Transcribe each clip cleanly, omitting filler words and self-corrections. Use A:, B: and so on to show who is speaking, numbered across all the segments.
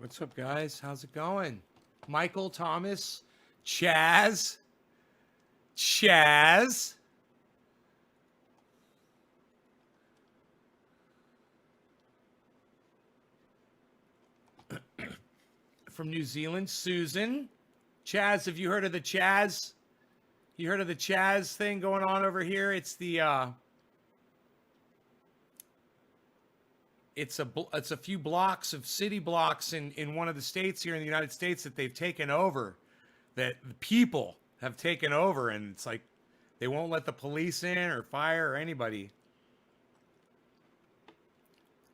A: What's up, guys? How's it going? Michael, Thomas, Chaz. From New Zealand, Susan. Chaz, have you heard of the Chaz? You heard of the Chaz thing going on over here? It's the it's a few blocks of city blocks in one of the states here in the United States that they've taken over, that the people have taken over, and it's like they won't let the police in or fire or anybody.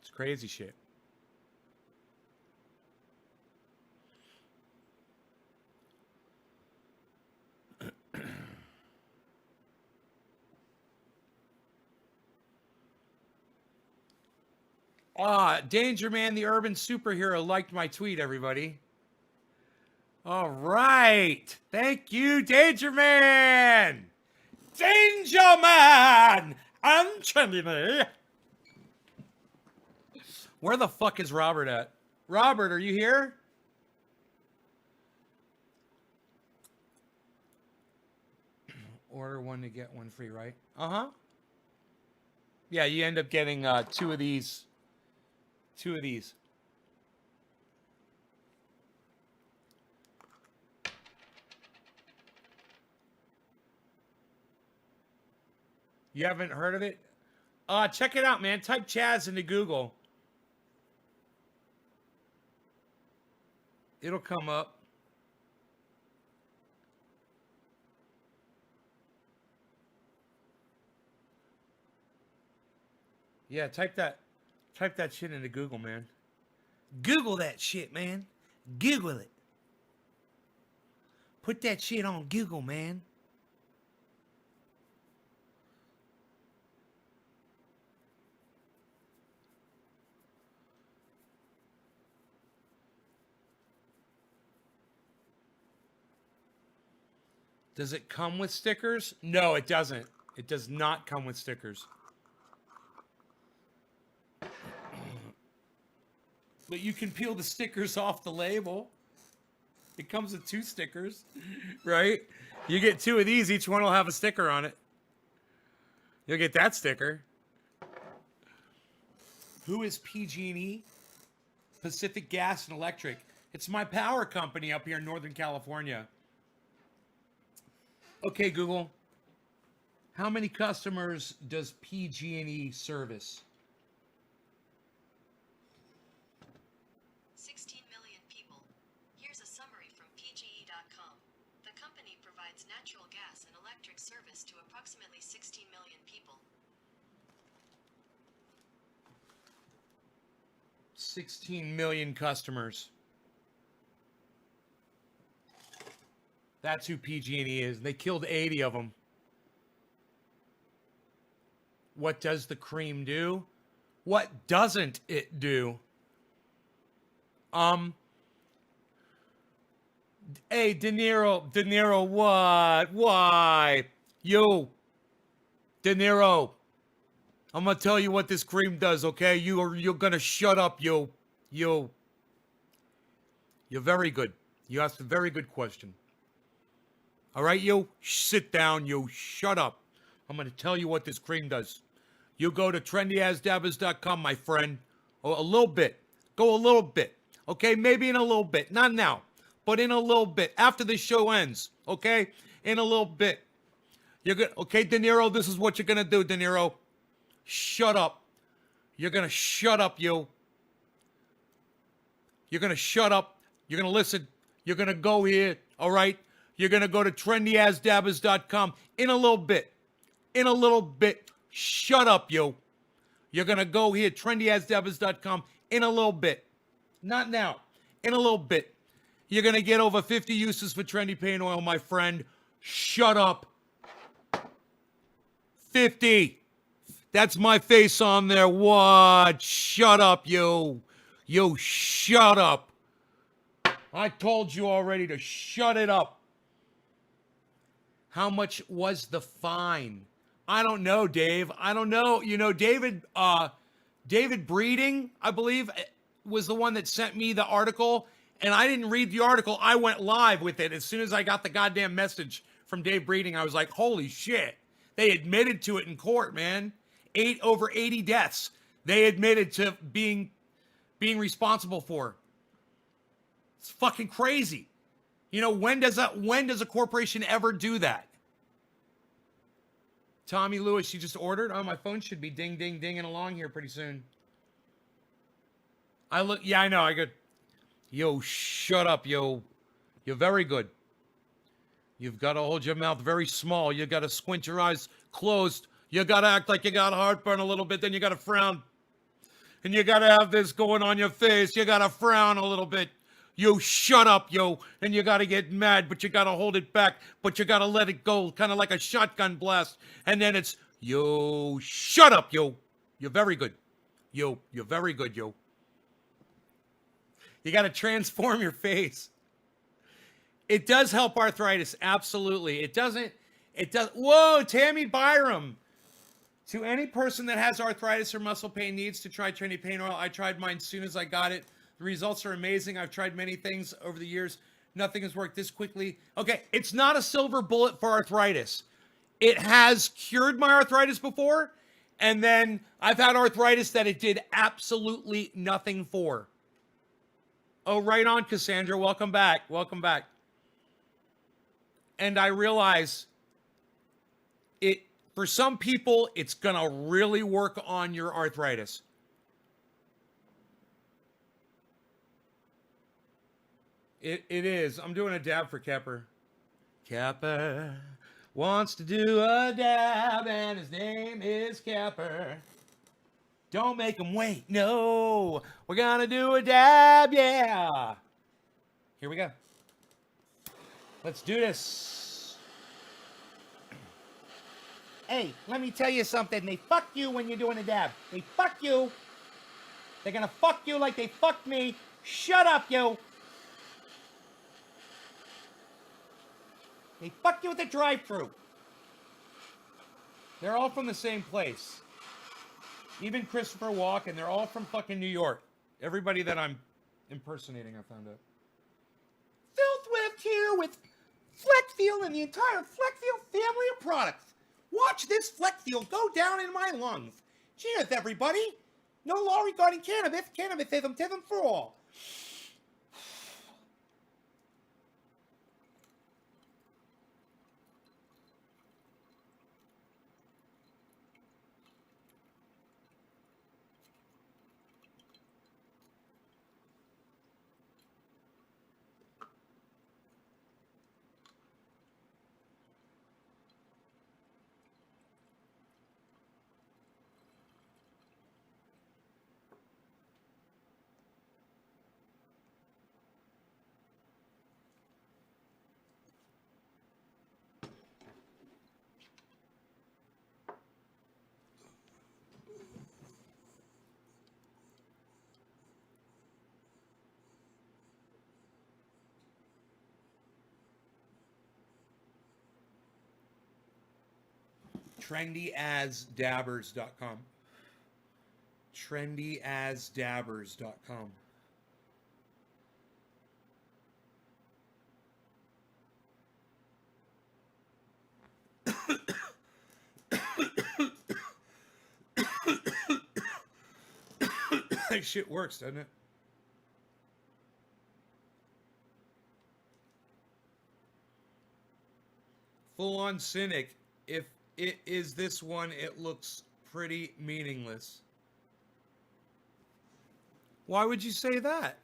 A: It's crazy shit. Danger Man, the urban superhero, liked my tweet, everybody. All right. Thank you, Danger Man. Danger Man. Anthony. Where the fuck is Robert at? Robert, are you here? Order one to get one free, right? Uh-huh. Yeah, you end up getting two of these. Two of these. You haven't heard of it? Check it out, man. Type Chaz into Google. It'll come up. Yeah, type that shit into Google, man. Google that shit, man. Google it. Put that shit on Google, man. Does it come with stickers? No, it doesn't. It does not come with stickers. But you can peel the stickers off the label. It comes with 2 stickers, right? You get 2 of these, each one will have a sticker on it. You'll get that sticker. Who is PG&E? Pacific Gas and Electric. It's my power company up here in Northern California. Okay, Google. How many customers does PG&E service?
B: 16 million people. Here's a summary from PG&E.com. The company provides natural gas and electric service to approximately 16 million people.
A: 16 million customers. That's who PG&E is. They killed 80 of them. What does the cream do? What doesn't it do? Hey, De Niro, what? Why? You, De Niro, I'm gonna tell you what this cream does, okay? You're gonna shut up, you. You're very good. You asked a very good question. All right, you, sit down, you, shut up. I'm gonna tell you what this cream does. You go to trendyasdabbers.com, my friend. Oh, a little bit. Go a little bit. Okay, maybe in a little bit. Not now, but in a little bit. After the show ends, okay? In a little bit. You're gonna, okay, De Niro, this is what you're gonna do, De Niro. Shut up. You're gonna shut up, you. You're gonna shut up. You're gonna listen. You're gonna go here, all right? You're gonna go to trendyasdabbers.com in a little bit. In a little bit. Shut up, you. You're gonna go here, trendyasdabbers.com in a little bit. Not now. In a little bit. You're going to get over 50 uses for trendy paint oil, my friend. Shut up. 50. That's my face on there. What? Shut up, you. You shut up. I told you already to shut it up. How much was the fine? I don't know, Dave. I don't know. You know, David Breeding, I believe. was the one that sent me the article, and I didn't read the article. I went live with it as soon as I got the goddamn message from Dave Breeding. I was like, holy shit. They admitted to it in court, man. Over 80 deaths. They admitted to being responsible for. It's fucking crazy. You know, when does a corporation ever do that? Tommy Lewis, you just ordered? Oh, my phone should be ding, ding, dinging along here pretty soon. Yeah, I know. I go, yo, shut up, yo. You're very good. You've got to hold your mouth very small. You got to squint your eyes closed. You got to act like you got heartburn a little bit. Then you got to frown. And you got to have this going on your face. You got to frown a little bit. Yo, shut up, yo. And you got to get mad, but you got to hold it back. But you got to let it go, kind of like a shotgun blast. And then it's, yo, shut up, yo. You're very good. Yo, you're very good, yo. You got to transform your face. It does help arthritis, absolutely. It does. Whoa, Tammy Byram. To any person that has arthritis or muscle pain needs to try Trinity Pain Oil. I tried mine as soon as I got it. The results are amazing. I've tried many things over the years. Nothing has worked this quickly. Okay, it's not a silver bullet for arthritis. It has cured my arthritis before, and then I've had arthritis that it did absolutely nothing for. Oh, right on, Cassandra. Welcome back. Welcome back. And I realize for some people, it's going to really work on your arthritis. It is. I'm doing a dab for Kepper. Kepper wants to do a dab, and his name is Kepper. Don't make him wait. No, we're going to do a dab, yeah. Here we go. Let's do this. Hey, let me tell you something. They fuck you when you're doing a dab. They fuck you. They're going to fuck you like they fucked me. Shut up, you. They fuck you at the drive-thru. They're all from the same place. Even Christopher Walken, they're all from fucking New York. Everybody that I'm impersonating, I found out. Filthwift here with Fleckfield and the entire Fleckfield family of products. Watch this Fleckfield go down in my lungs. Cheers, everybody. No law regarding cannabis. Cannabisism, tism for all. TrendyAsDabbers.com. TrendyAsDabbers.com. That shit works, doesn't it? Full on cynic. If it is this one, it looks pretty meaningless. Why would you say that?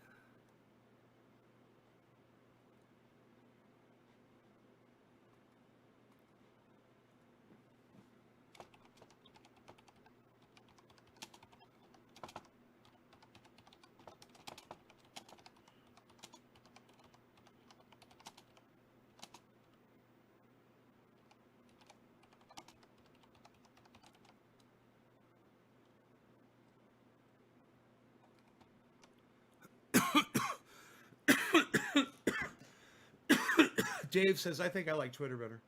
A: Dave says, I think I like Twitter better.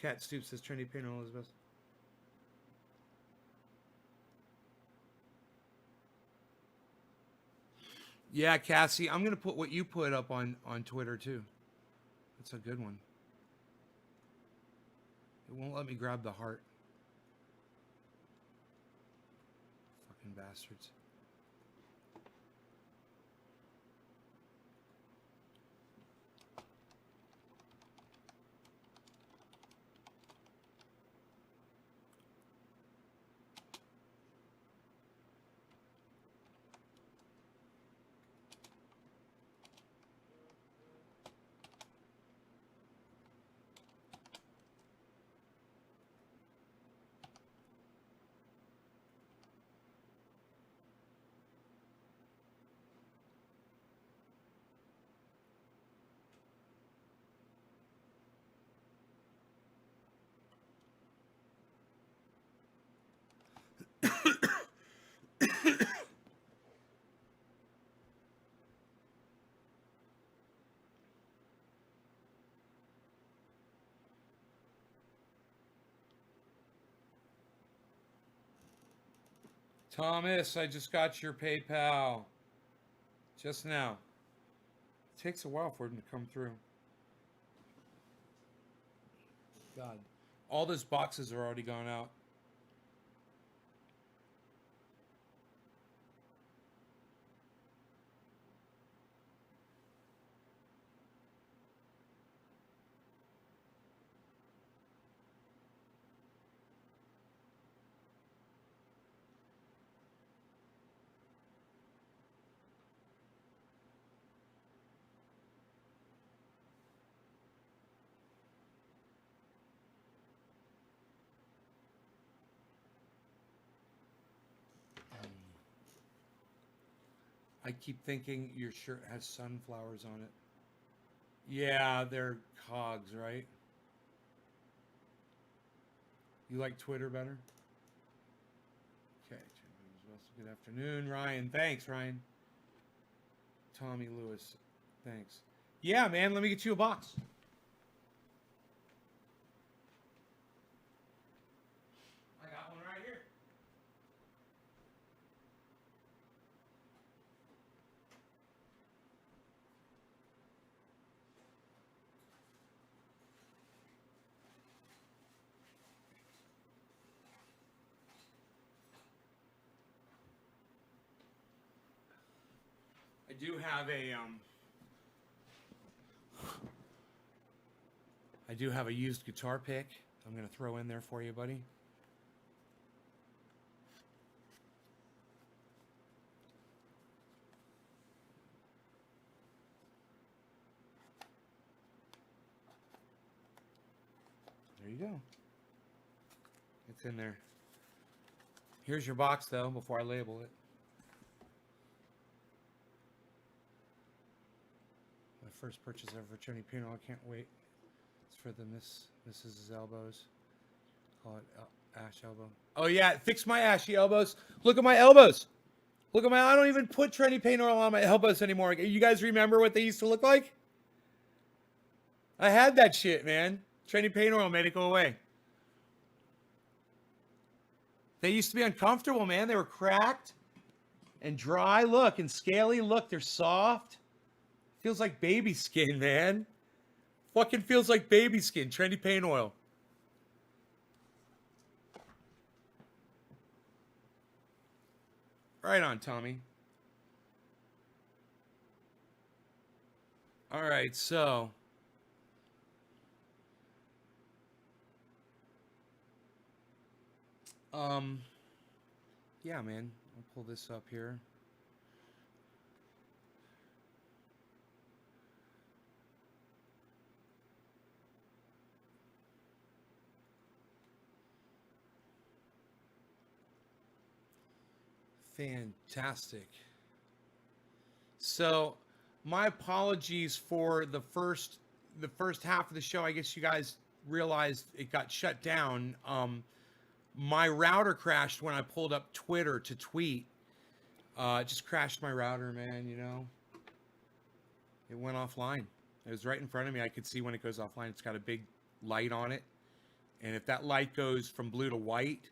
A: Cat Stoop says, Trinity Pain Oil is best. Yeah, Cassie, I'm gonna put what you put up on Twitter too. That's a good one. It won't let me grab the heart. Fucking bastards. Thomas, I just got your PayPal. Just now. It takes a while for them to come through. God. All those boxes are already gone out. I keep thinking your shirt has sunflowers on it. Yeah, they're cogs, right? You like Twitter better? Okay. Good afternoon, Ryan. Thanks, Ryan. Tommy Lewis. Thanks. Yeah, man, let me get you a box. I got one right here. I do have a used guitar pick. I'm gonna throw in there for you, buddy. There you go. It's in there. Here's your box, though, before I label it. My first purchase ever for Tony Pino. I can't wait. It's for the Mrs.'s elbows. Call it ash elbow. Oh yeah, fix my ashy elbows. Look at my elbows. Look at my. I don't even put Trendy paint oil on my elbows anymore. You guys remember what they used to look like? I had that shit, man. Trendy paint oil made it go away. They used to be uncomfortable, man. They were cracked and dry. Look, and scaly. Look, they're soft. Feels like baby skin, man. Fucking feels like baby skin. Trendy paint oil. Right on, Tommy. All right, so yeah, man. I'll pull this up here. Fantastic. So, my apologies for the first half of the show. I guess you guys realized it got shut down. My router crashed when I pulled up Twitter to tweet. It just crashed my router, man, you know. It went offline. It was right in front of me. I could see when it goes offline. It's got a big light on it. And if that light goes from blue to white,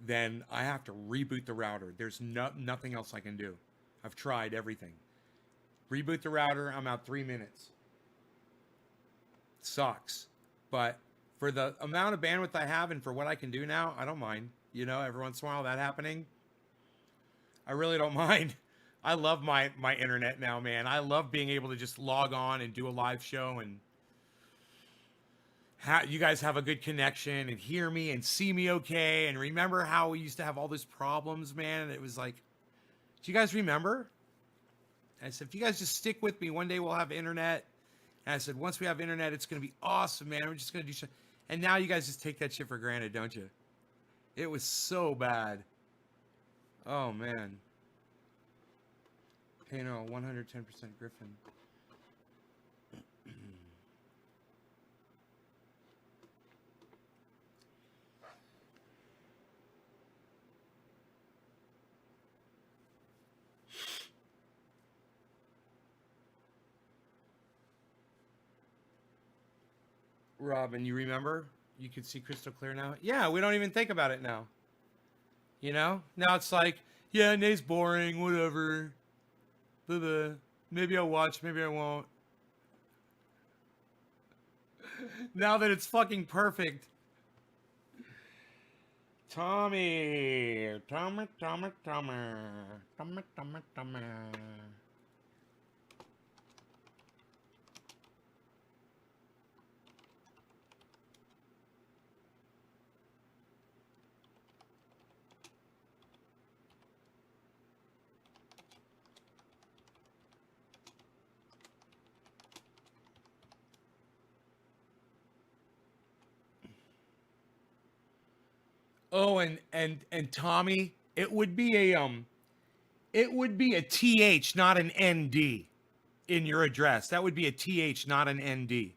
A: then I have to reboot the router. There's nothing else I can do. I've tried everything. Reboot the router. I'm out 3 minutes. Sucks. But for the amount of bandwidth I have and for what I can do now, I don't mind. You know, every once in a while that happening. I really don't mind. I love my internet now, man. I love being able to just log on and do a live show and you guys have a good connection and hear me and see me okay. And remember how we used to have all these problems, man? It was like, do you guys remember? And I said, if you guys just stick with me, one day we'll have internet. And I said, once we have internet, it's going to be awesome, man. We're just going to do shit. And now you guys just take that shit for granted, don't you? It was so bad. Oh, man. Hey, no, 110% Griffin. Robin, you remember? You could see crystal clear now? Yeah, we don't even think about it now. You know? Now it's like, yeah, Nate's boring, whatever. Blah-blah. Maybe I'll watch, maybe I won't. Now that it's fucking perfect. Tommy. Tommy. Oh, and Tommy, it would be a TH, not an ND in your address. That would be a TH, not an ND.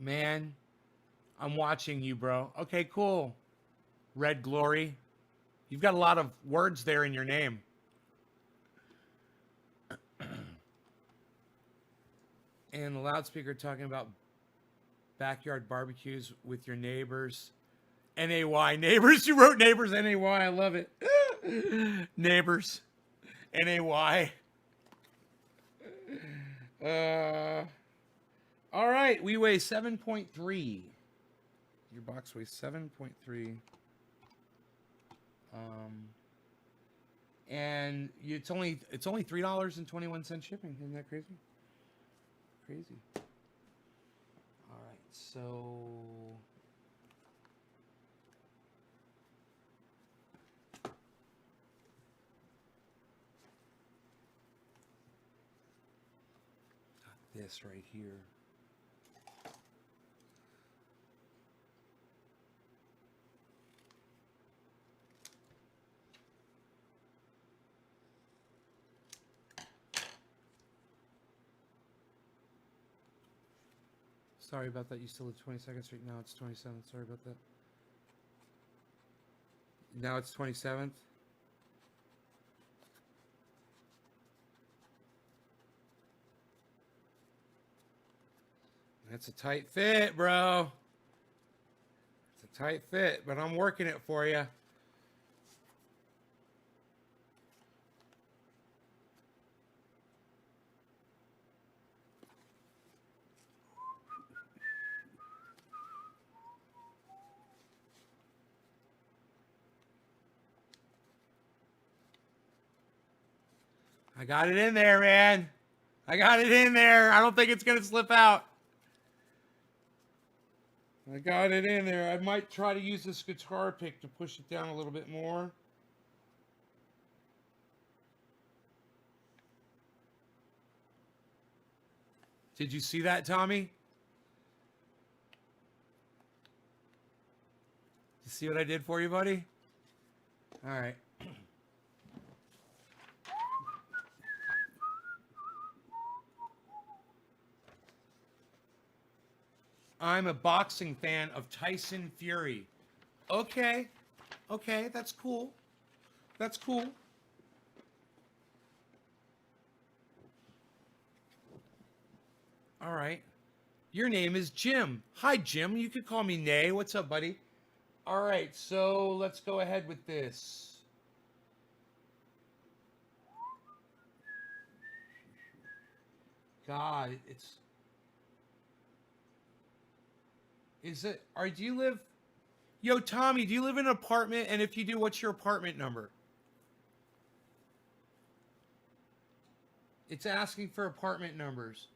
A: Man, I'm watching you, bro. Okay, cool. Red Glory. You've got a lot of words there in your name. And the loudspeaker talking about backyard barbecues with your neighbors. NAY. Neighbors. You wrote neighbors. NAY. I love it. Neighbors. NAY. All right. We weigh 7.3. Your box weighs 7.3. And it's only $3.21 shipping. Isn't that crazy? Crazy. All right, so got this right here. Sorry about that. You still live 22nd Street. Now it's 27th. Sorry about that. Now it's 27th. That's a tight fit, bro. It's a tight fit, but I'm working it for you. I got it in there, man. I got it in there. I don't think it's going to slip out. I got it in there. I might try to use this guitar pick to push it down a little bit more. Did you see that, Tommy? You see what I did for you, buddy? All right. I'm a boxing fan of Tyson Fury. Okay. Okay, that's cool. That's cool. All right. Your name is Jim. Hi, Jim. You could call me Nay. What's up, buddy? All right, so let's go ahead with this. God, it's. Is it. Do you live. Yo, Tommy, do you live in an apartment? And if you do, what's your apartment number? It's asking for apartment numbers.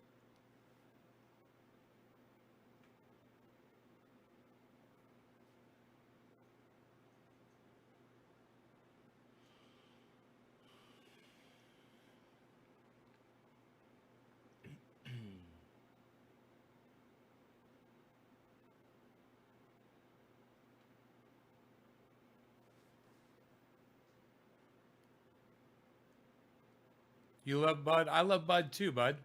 A: You love Bud? I love Bud too, Bud.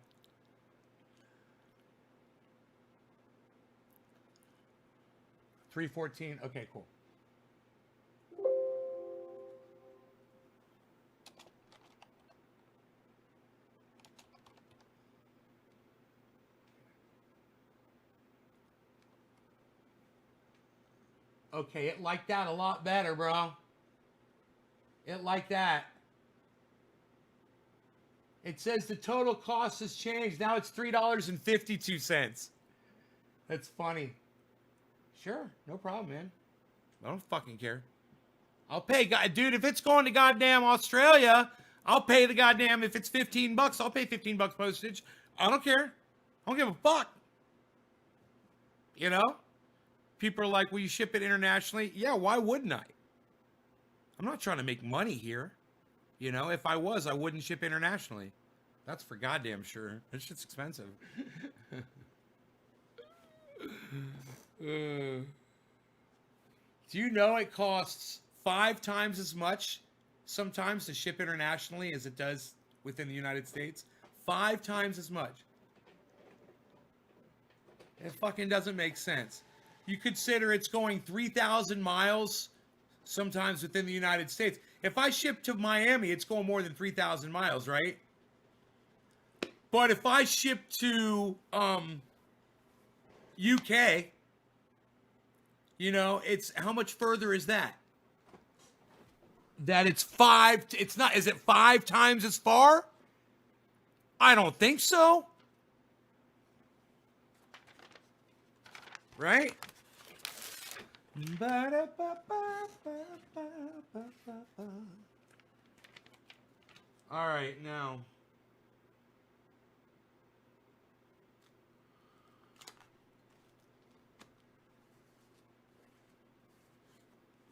A: $3.14. Okay, cool. Okay, it liked that a lot better, bro. It liked that. It says the total cost has changed. Now it's $3.52. That's funny. Sure, no problem, man. I don't fucking care. I'll pay, dude. If it's going to goddamn Australia, I'll pay the goddamn. If it's $15, I'll pay $15 postage. I don't care. I don't give a fuck. You know, people are like, "Will you ship it internationally?" Yeah, why wouldn't I? I'm not trying to make money here. You know, if I was, I wouldn't ship internationally. That's for goddamn sure. That shit's expensive. Do you know it costs 5 times as much sometimes to ship internationally as it does within the United States? 5 times as much. It fucking doesn't make sense. You consider it's going 3,000 miles sometimes within the United States. If I ship to Miami, it's going more than 3,000 miles, right? But if I ship to UK, you know, it's how much further is that? That it's not, is it 5 times as far? I don't think so. Right? All right, now.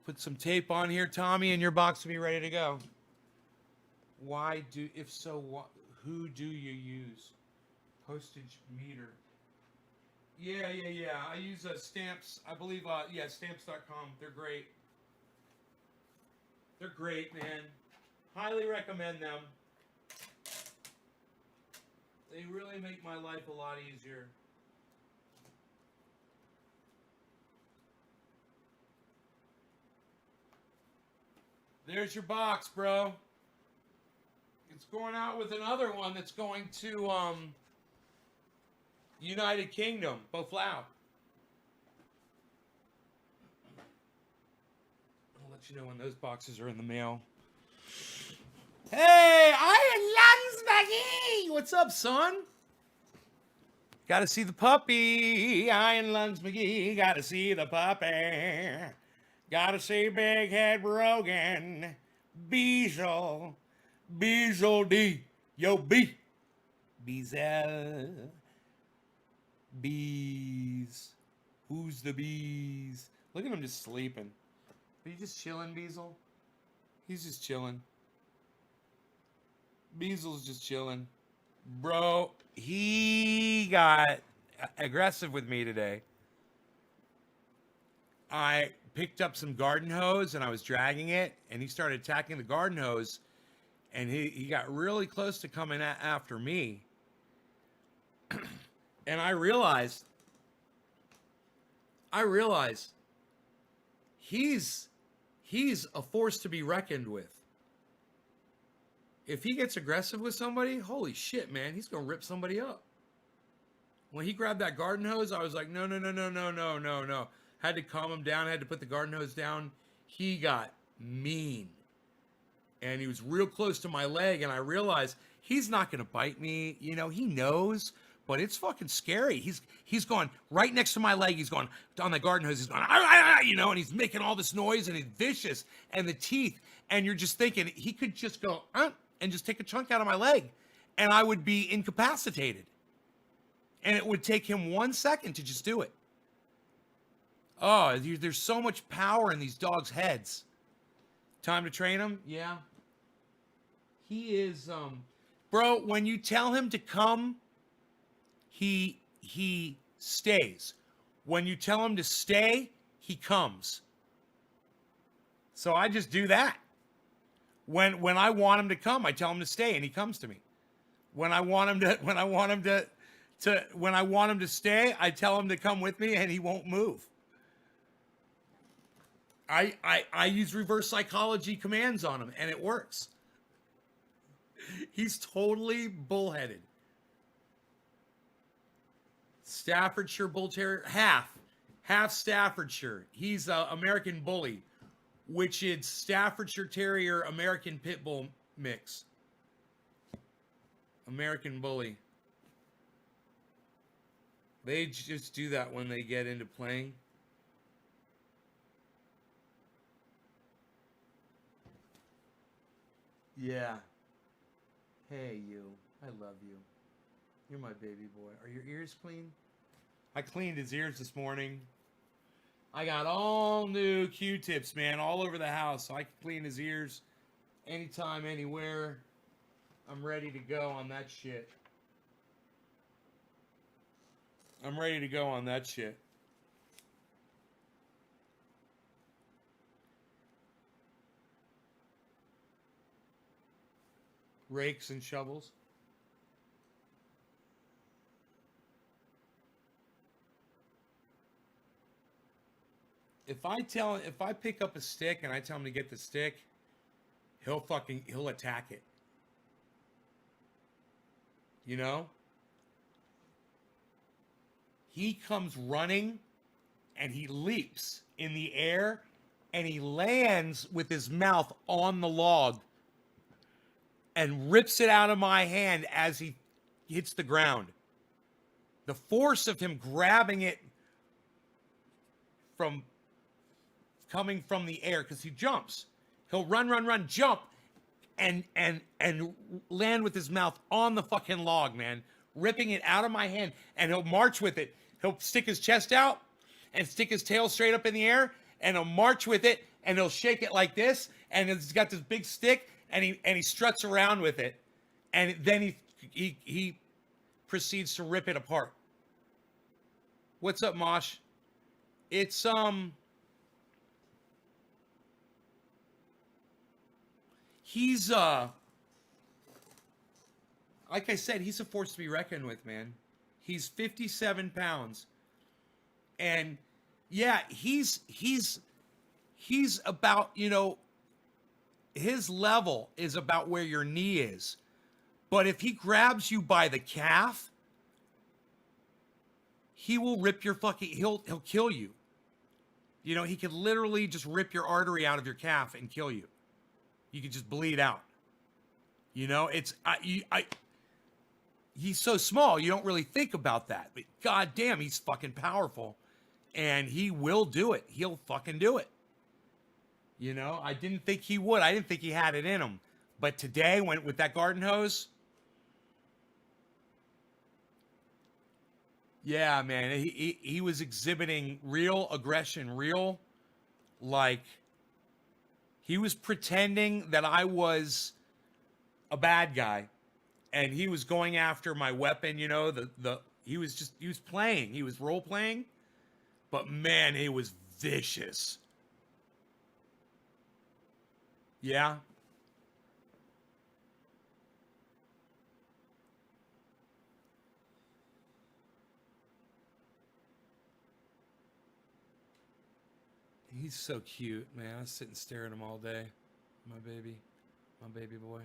A: Put some tape on here, Tommy, and your box will be ready to go. If so, who do you use? Postage meter. Yeah. I use Stamps. I believe, Stamps.com. They're great. They're great, man. Highly recommend them. They really make my life a lot easier. There's your box, bro. It's going out with another one that's going to United Kingdom. Both loud. I'll let you know when those boxes are in the mail. Hey, Iron Lungs McGee! What's up, son? Gotta see the puppy. Iron Lungs McGee. Gotta see the puppy. Gotta see Big Head Rogan. Beezle. Beezle D. Yo, B. Beezel. Bees. Who's the bees? Look at him just sleeping. Are you just chilling, Beezle? He's just chilling. Beezle's just chilling. Bro, he got aggressive with me today. I picked up some garden hose and I was dragging it, and he started attacking the garden hose, and he got really close to coming after me. And I realized I realize he's a force to be reckoned with. If he gets aggressive with somebody, holy shit, man, he's gonna rip somebody up. When he grabbed that garden hose, I was like, no, no, no, no, no, no, no, no. Had to calm him down, had to put the garden hose down. He got mean. And he was real close to my leg, and I realized he's not gonna bite me. You know, he knows, but it's fucking scary. He's gone right next to my leg. He's gone on the garden hose. He's gone, you know, and he's making all this noise, and he's vicious, and the teeth. And you're just thinking he could just go and just take a chunk out of my leg, and I would be incapacitated. And it would take him 1 second to just do it. Oh, there's so much power in these dogs' heads. Time to train him? Yeah. He is, bro, when you tell him to come, he stays. When you tell him to stay, he comes. So I just do that. When I want him to come, I tell him to stay, and he comes to me. When I want him to stay, I tell him to come with me, and he won't move. I use reverse psychology commands on him, and it works. He's totally bullheaded. Staffordshire Bull Terrier, half Staffordshire. He's a American Bully, which is Staffordshire Terrier American Pit Bull mix. American Bully. They just do that when they get into playing. Yeah. Hey, you. I love you. You're my baby boy. Are your ears clean? I cleaned his ears this morning. I got all new Q-tips, man, all over the house. So I can clean his ears anytime, anywhere. I'm ready to go on that shit. I'm ready to go on that shit. Rakes and shovels. If I pick up a stick and I tell him to get the stick, he'll attack it. You know? He comes running and he leaps in the air and he lands with his mouth on the log and rips it out of my hand as he hits the ground. The force of him grabbing it from coming from the air, because he jumps. He'll run, jump, and land with his mouth on the fucking log, man. Ripping it out of my hand, and he'll march with it. He'll stick his chest out and stick his tail straight up in the air, and he'll march with it, and he'll shake it like this, and he's got this big stick, and he struts around with it, and then he proceeds to rip it apart. What's up, Mosh? It's he's like I said, he's a force to be reckoned with, man. He's 57 pounds. And yeah, he's about, you know, his level is about where your knee is. But if he grabs you by the calf, he will rip your fucking, he'll kill you. You know, he could literally just rip your artery out of your calf and kill you. You could just bleed out. You know, he's so small, you don't really think about that. But goddamn, he's fucking powerful. And he will do it. He'll fucking do it. You know, I didn't think he would. I didn't think he had it in him. But today, with that garden hose, yeah, man, he was exhibiting real aggression, real, like, he was pretending that I was a bad guy, and he was going after my weapon, you know, he was playing, he was role playing, but man, he was vicious. Yeah. He's so cute, man. I sit and stare at him all day. My baby boy.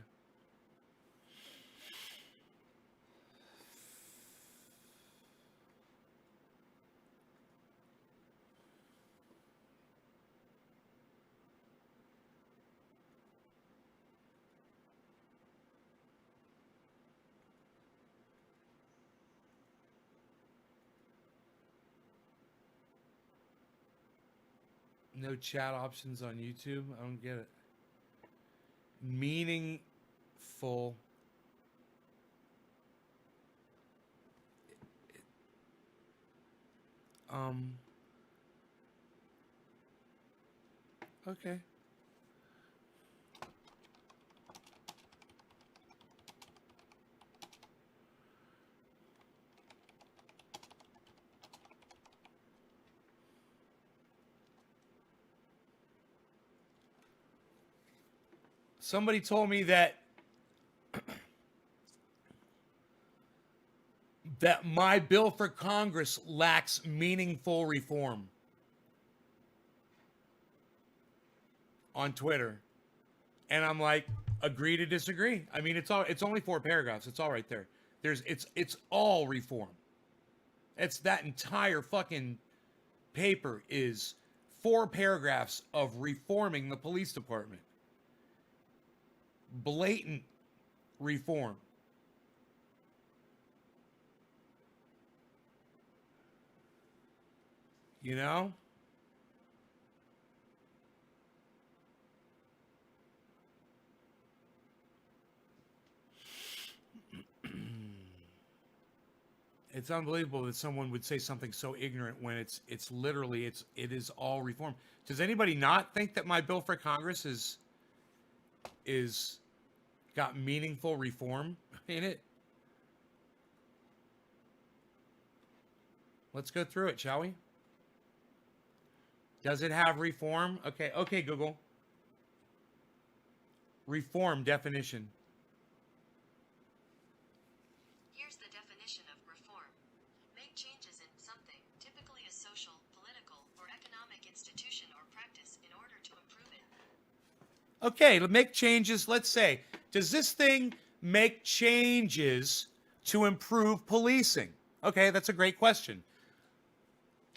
A: No chat options on YouTube. I don't get it. Meaningful. Okay. Somebody told me that my bill for Congress lacks meaningful reform on Twitter. And I'm like, agree to disagree. I mean, it's only 4 paragraphs. It's all right there. It's all reform. It's that entire fucking paper is 4 paragraphs of reforming the police department. Blatant reform. You know? It's unbelievable that someone would say something so ignorant when it is all reform. Does anybody not think that my bill for Congress is got meaningful reform in it? Let's go through it, shall we? Does it have reform? Okay, Google. Reform definition.
B: Here's the definition of reform. Make changes in something, typically a social, political, or economic institution or practice in order to improve it.
A: Okay, to make changes, let's say, does this thing make changes to improve policing? Okay, that's a great question.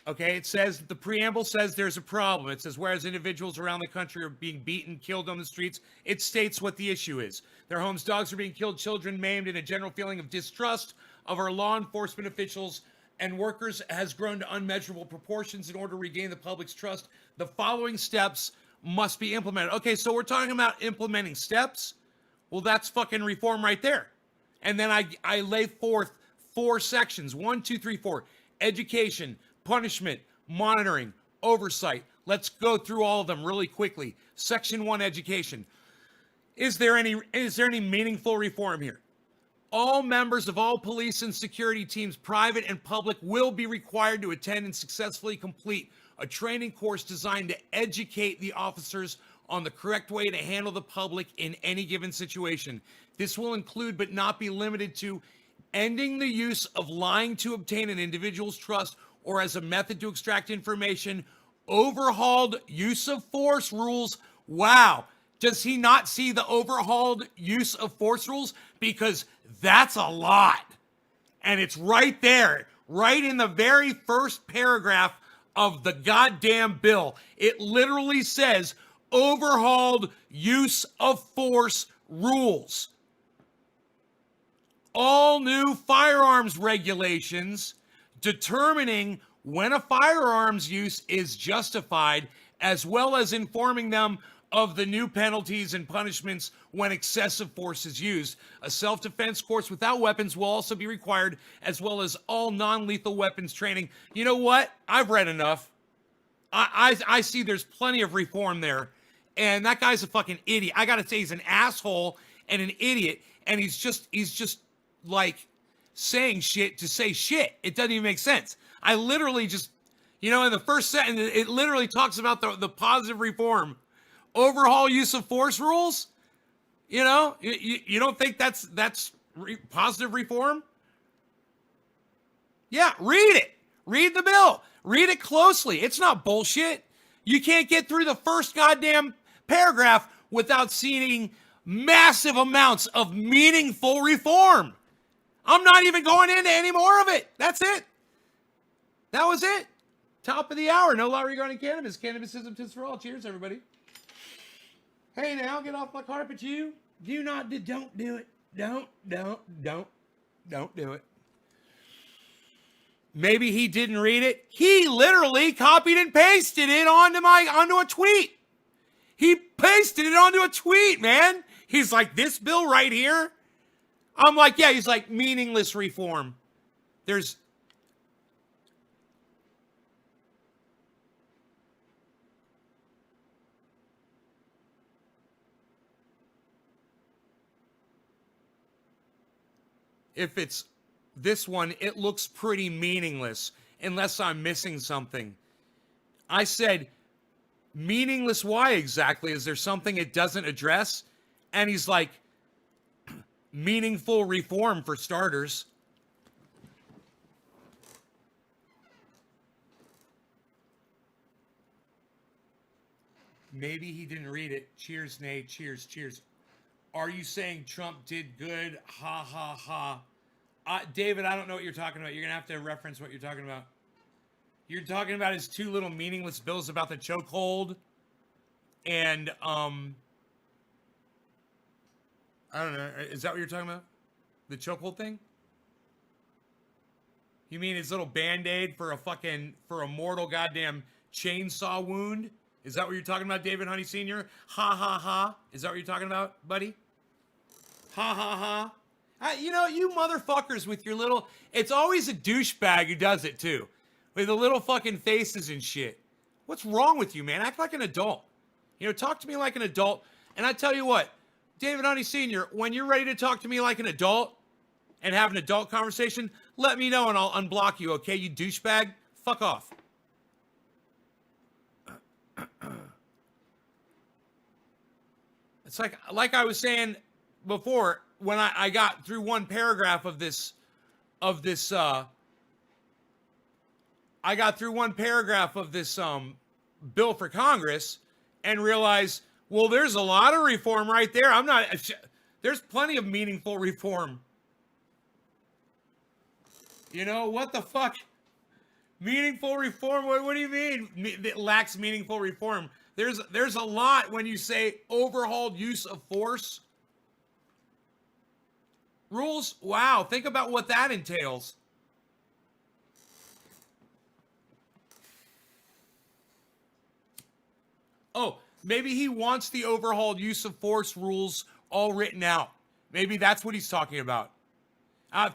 A: Okay, it says, the preamble says there's a problem. It says, whereas individuals around the country are being beaten, killed on the streets, it states what the issue is. Their homes, dogs are being killed, children maimed, and a general feeling of distrust of our law enforcement officials and workers has grown to unmeasurable proportions. In order to regain the public's trust, the following steps must be implemented. Okay, so we're talking about implementing steps. Well, that's fucking reform right there. And then I lay forth 4 sections. 1, 2, 3, 4. Education, punishment, monitoring, oversight. Let's go through all of them really quickly. Section 1, education. Is there any meaningful reform here? All members of all police and security teams, private and public, will be required to attend and successfully complete a training course designed to educate the officers on the correct way to handle the public in any given situation. This will include, but not be limited to, ending the use of lying to obtain an individual's trust or as a method to extract information, overhauled use of force rules. Wow. Does he not see the overhauled use of force rules? Because that's a lot. And it's right there, right in the very first paragraph of the goddamn bill. It literally says overhauled use of force rules. All new firearms regulations determining when a firearms use is justified, as well as informing them of the new penalties and punishments when excessive force is used. A self-defense course without weapons will also be required, as well as all non-lethal weapons training. You know what? I've read enough. I see there's plenty of reform there. And that guy's a fucking idiot. I gotta say, he's an asshole and an idiot. And he's just like saying shit to say shit. It doesn't even make sense. I literally just, in the first sentence, it literally talks about the positive reform. Overhaul use of force rules? You don't think that's positive reform? Yeah, read it. Read the bill. Read it closely. It's not bullshit. You can't get through the first goddamn paragraph without seeing massive amounts of meaningful reform. I'm not even going into any more of it. That's it. That was it. Top of the hour. No law regarding cannabis. Cannabisism is for all. Cheers, everybody. Hey, now, get off my carpet, you. Don't do it. Don't do it. Maybe he didn't read it. He literally copied and pasted it onto a tweet. He pasted it onto a tweet, man. He's like, this bill right here. I'm like, yeah, he's like, meaningless reform. There's... If it's this one, it looks pretty meaningless unless I'm missing something. I said, meaningless why exactly? Is there something it doesn't address? And he's like, meaningful reform for starters. Maybe he didn't read it. Cheers, Nate. Cheers, cheers. Are you saying Trump did good? Ha, ha, ha. David, I don't know what you're talking about. You're going to have to reference what you're talking about. You're talking about his two little meaningless bills about the chokehold and, I don't know. Is that what you're talking about? The chokehold thing? You mean his little Band-Aid for a mortal goddamn chainsaw wound? Is that what you're talking about, David Honey Sr.? Ha, ha, ha. Is that what you're talking about, buddy? Ha, ha, ha. You know, you motherfuckers with your little... It's always a douchebag who does it, too. With the little fucking faces and shit. What's wrong with you, man? Act like an adult. You know, talk to me like an adult. And I tell you what, David Honey Sr., when you're ready to talk to me like an adult and have an adult conversation, let me know and I'll unblock you, okay, you douchebag? Fuck off. It's like I was saying before, when I got through one paragraph of this bill for Congress and realized, well, there's a lot of reform right there. There's plenty of meaningful reform. You know, what the fuck? Meaningful reform? What do you mean it lacks meaningful reform? There's a lot when you say overhauled use of force. Rules? Wow, think about what that entails. Oh, maybe he wants the overhauled use of force rules all written out. Maybe that's what he's talking about.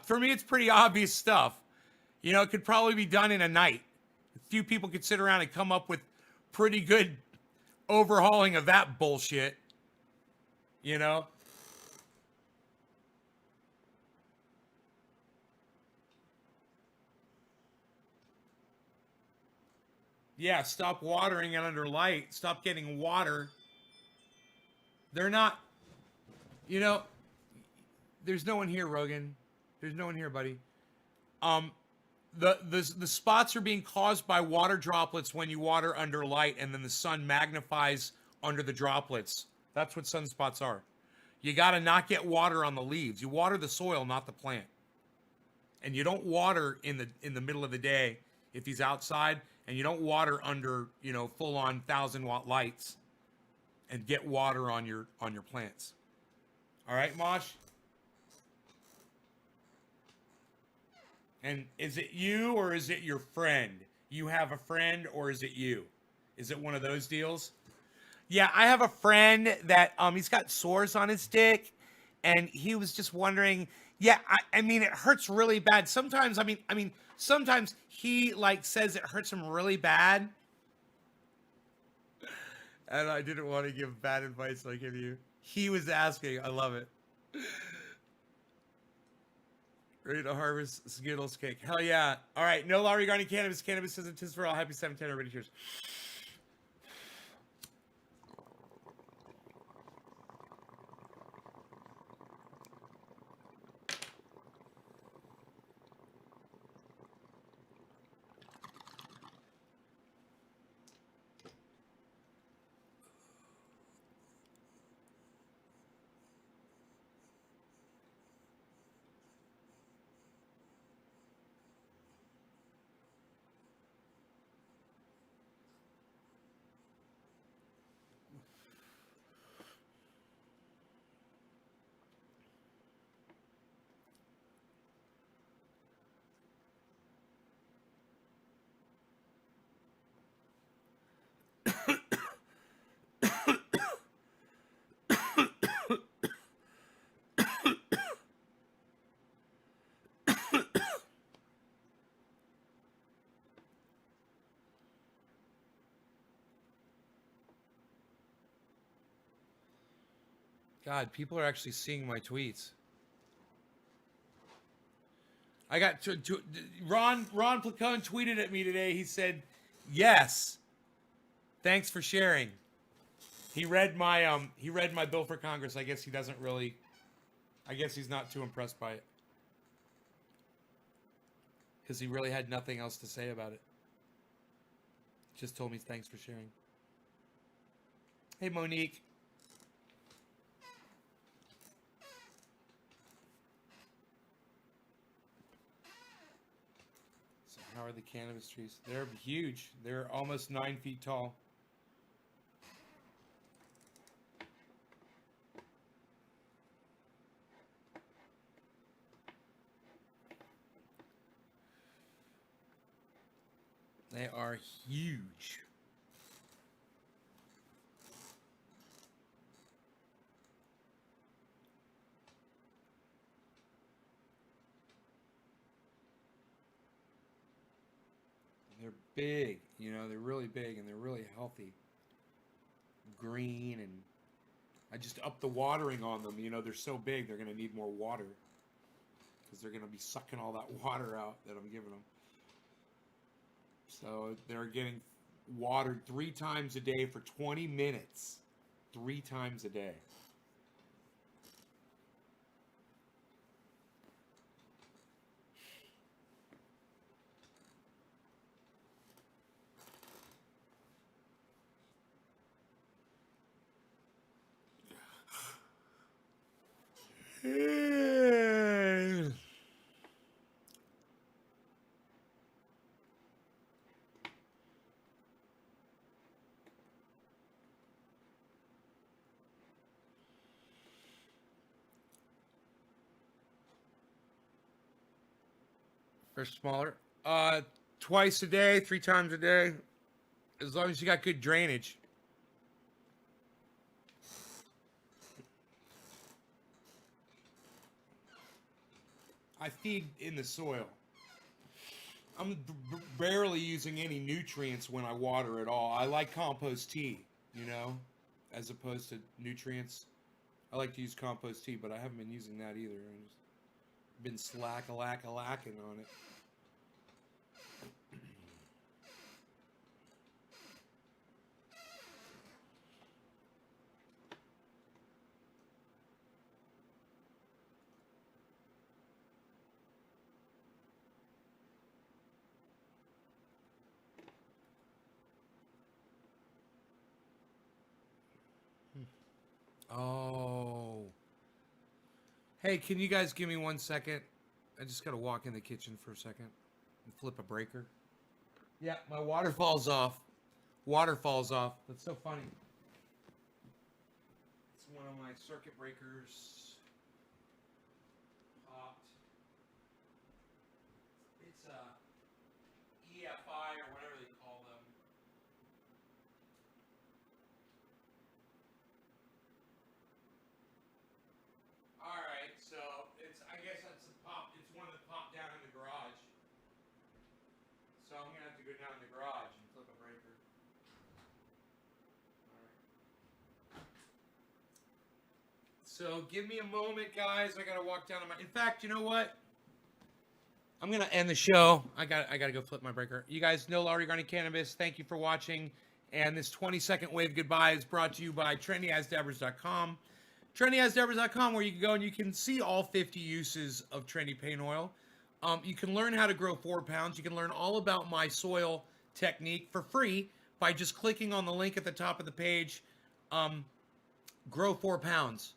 A: For me, it's pretty obvious stuff. You know, it could probably be done in a night. A few people could sit around and come up with pretty good overhauling of that bullshit. You know? Yeah, stop watering it under light. Stop getting water. They're not, you know, there's no one here, Rogan. There's no one here, buddy. The spots are being caused by water droplets when you water under light, and then the sun magnifies under the droplets. That's what sunspots are. You got to not get water on the leaves. You water the soil, not the plant. And you don't water in the middle of the day if he's outside, and you don't water under, you know, full on 1,000-watt lights and get water on your plants. All right, Mosh? And is it you or is it your friend? You have a friend or is it you? Is it one of those deals? Yeah, I have a friend that he's got sores on his dick, and he was just wondering. Yeah, I mean it hurts really bad. Sometimes sometimes he like says it hurts him really bad. And I didn't want to give bad advice like if you. He was asking. I love it. Ready to harvest Skittles cake. Hell yeah. All right. No law regarding cannabis. Cannabis isn't tis for all. Happy 710. Everybody cheers. God, people are actually seeing my tweets. I got Ron Placone tweeted at me today. He said, "Yes, thanks for sharing." He read my bill for Congress. I guess he doesn't really. I guess he's not too impressed by it because he really had nothing else to say about it. Just told me thanks for sharing. Hey, Monique. So how are the cannabis trees? They're huge. They're almost 9 feet tall. They are huge. They're big, they're really big and they're really healthy. Green, and I just upped the watering on them. They're so big, they're going to need more water because they're going to be sucking all that water out that I'm giving them. So they're getting watered 3 times a day for 20 minutes. 3 times a day. They're smaller. Twice a day, 3 times a day. As long as you got good drainage. I feed in the soil. I'm barely using any nutrients when I water at all. I like compost tea, as opposed to nutrients. I like to use compost tea, but I haven't been using that either. I've just been lacking on it. Oh. Hey, can you guys give me 1 second? I just gotta walk in the kitchen for a second and flip a breaker. Yeah, my water falls off. Water falls off. That's so funny. It's one of my circuit breakers. Popped. It's EFI or whatever they call them. All right, so I guess that's a pop. It's one that popped down in the garage. So I'm gonna have to go down in the garage and flip a breaker. All right. So give me a moment, guys. I gotta walk down to my. In fact, you know what? I'm gonna end the show. I gotta go flip my breaker. You guys know Laurie Garney Cannabis. Thank you for watching. And this 20-second wave goodbye is brought to you by TrendyAsDeborahs.com. TrendyAsDeborahs.com, where you can go and you can see all 50 uses of Trendy Pain Oil. You can learn how to grow 4 pounds. You can learn all about my soil technique for free by just clicking on the link at the top of the page. Grow 4 pounds.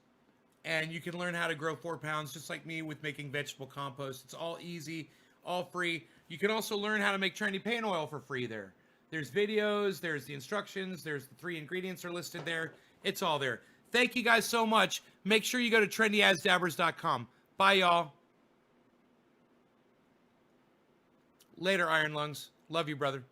A: And you can learn how to grow 4 pounds just like me with making vegetable compost. It's all easy, all free. You can also learn how to make Trendy Pain Oil for free there. There's videos, there's the instructions, there's the 3 ingredients are listed there. It's all there. Thank you guys so much. Make sure you go to TrendyAsDabbers.com. Bye, y'all. Later, Iron Lungs. Love you, brother.